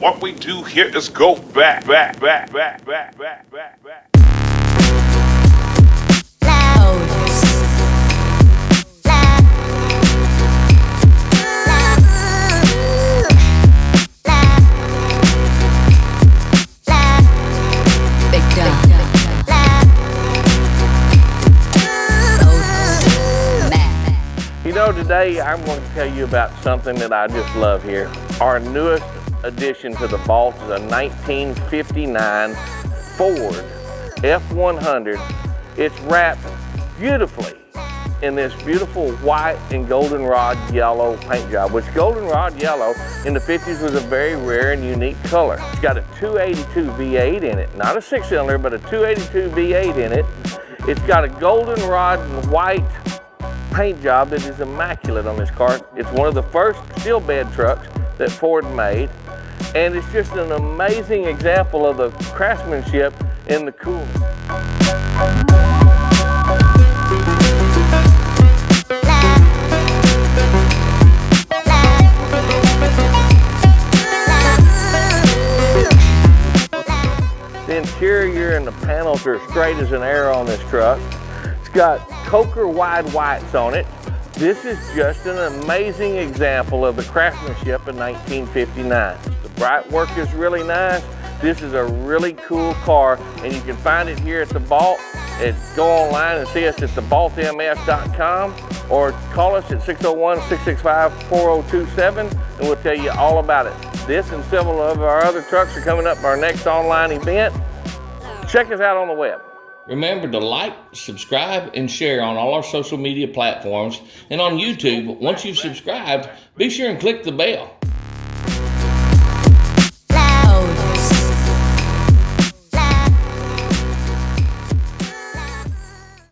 What we do here is go back. You know, today I'm going to tell you about something that I just love here. Our newest addition to the vault is a 1959 Ford F100. It's wrapped beautifully in this beautiful white and goldenrod yellow paint job, which goldenrod yellow in the 50s was a very rare and unique color. It's got a 282 V8 in it, not a 6-cylinder, but a 282 V8 in it. It's got a goldenrod and white paint job that is immaculate on this car. It's one of the first steel bed trucks that Ford made, and it's just an amazing example of the craftsmanship in the cooling. The interior and the panels are straight as an arrow on this truck. It's got Coker wide whites on it. This is just an amazing example of the craftsmanship in 1959. The bright work is really nice. This is a really cool car, and you can find it here at the Vault. Go online and see us at thevaultms.com, or call us at 601-665-4027, and we'll tell you all about it. This and several of our other trucks are coming up for our next online event. Check us out on the web. Remember to like, subscribe, and share on all our social media platforms, and on YouTube. Once you've subscribed, be sure and click the bell.